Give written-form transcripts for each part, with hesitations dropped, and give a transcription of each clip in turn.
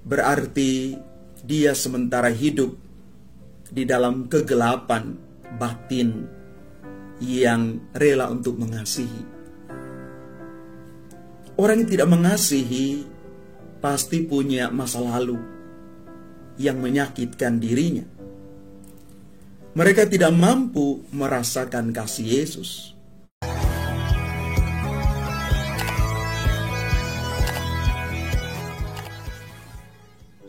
berarti dia sementara hidup di dalam kegelapan batin yang rela untuk mengasihi. Orang yang tidak mengasihi pasti punya masa lalu yang menyakitkan dirinya. Mereka tidak mampu merasakan kasih Yesus.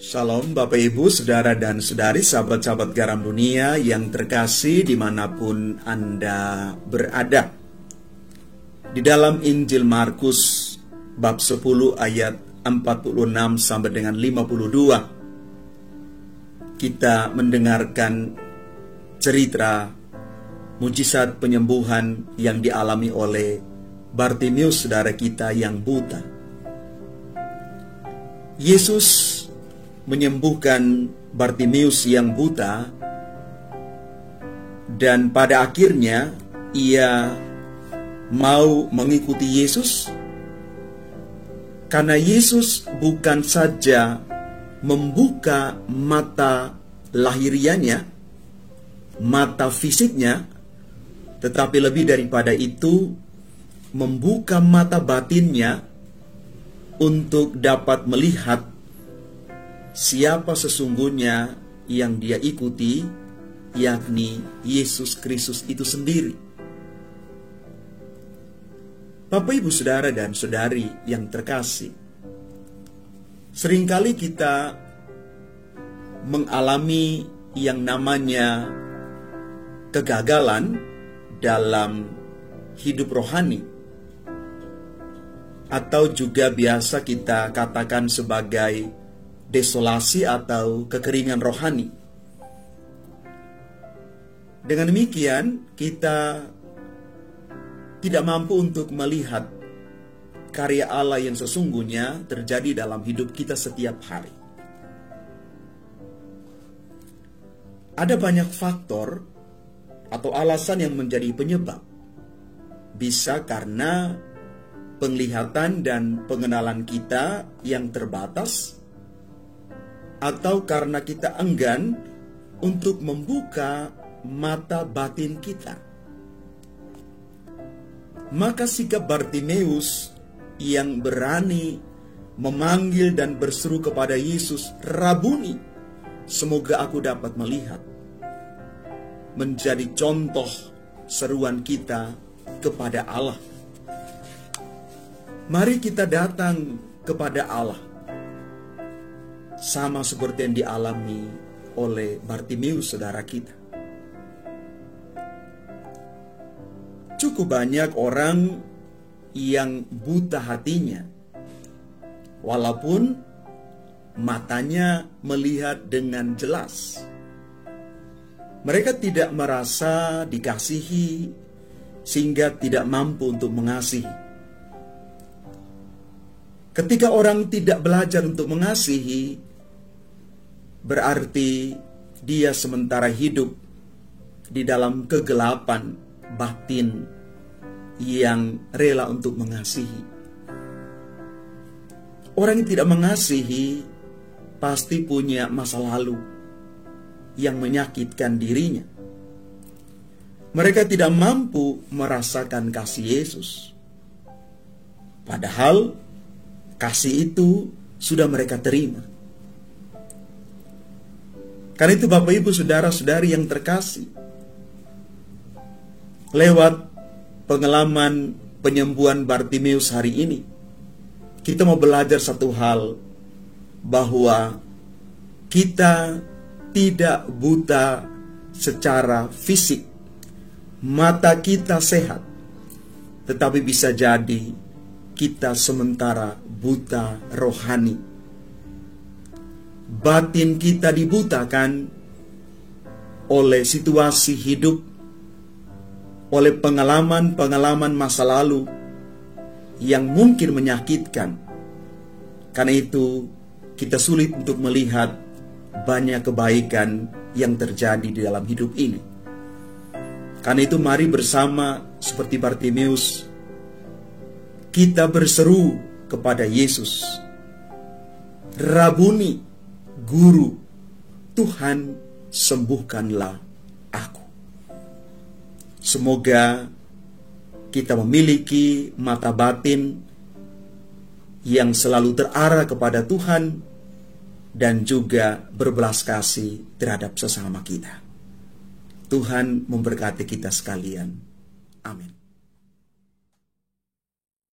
Shalom Bapak Ibu, Saudara dan Saudari, sahabat-sahabat garam dunia yang terkasih dimanapun Anda berada. Di dalam Injil Markus bab 10 ayat 46 sampai dengan 52, kita mendengarkan cerita mujizat penyembuhan yang dialami oleh Bartimeus, saudara kita yang buta. Yesus menyembuhkan Bartimeus yang buta, dan pada akhirnya ia mau mengikuti Yesus karena Yesus bukan saja membuka mata lahirianya, mata fisiknya, tetapi lebih daripada itu membuka mata batinnya untuk dapat melihat siapa sesungguhnya yang dia ikuti, yakni Yesus Kristus itu sendiri. Bapak, Ibu, Saudara dan Saudari yang terkasih, seringkali kita mengalami yang namanya kegagalan dalam hidup rohani, atau juga biasa kita katakan sebagai desolasi atau kekeringan rohani. Dengan demikian, kita tidak mampu untuk melihat karya Allah yang sesungguhnya terjadi dalam hidup kita setiap hari. Ada banyak faktor atau alasan yang menjadi penyebab. Bisa karena penglihatan dan pengenalan kita yang terbatas, atau karena kita enggan untuk membuka mata batin kita. Maka sikap Bartimeus yang berani memanggil dan berseru kepada Yesus, "Rabuni, semoga aku dapat melihat," menjadi contoh seruan kita kepada Allah. Mari kita datang kepada Allah, sama seperti yang dialami oleh Bartimeus, saudara kita. Cukup banyak orang yang buta hatinya, walaupun matanya melihat dengan jelas. Mereka tidak merasa dikasihi, sehingga tidak mampu untuk mengasihi. Ketika orang tidak belajar untuk mengasihi, berarti dia sementara hidup di dalam kegelapan batin yang rela untuk mengasihi. Orang yang tidak mengasihi pasti punya masa lalu yang menyakitkan dirinya. Mereka tidak mampu merasakan kasih Yesus, padahal kasih itu sudah mereka terima. Karena itu Bapak, Ibu, Saudara-saudari yang terkasih, lewat pengalaman penyembuhan Bartimeus hari ini, kita mau belajar satu hal, bahwa kita tidak buta secara fisik, mata kita sehat, tetapi bisa jadi kita sementara buta rohani. Batin kita dibutakan oleh situasi hidup, oleh pengalaman-pengalaman masa lalu yang mungkin menyakitkan. Karena itu kita sulit untuk melihat banyak kebaikan yang terjadi di dalam hidup ini. Karena itu mari bersama seperti Bartimeus kita berseru kepada Yesus, "Rabuni, Guru, Tuhan sembuhkanlah aku. Semoga kita memiliki mata batin yang selalu terarah kepada Tuhan dan juga berbelas kasih terhadap sesama kita. Tuhan memberkati kita sekalian. Amin.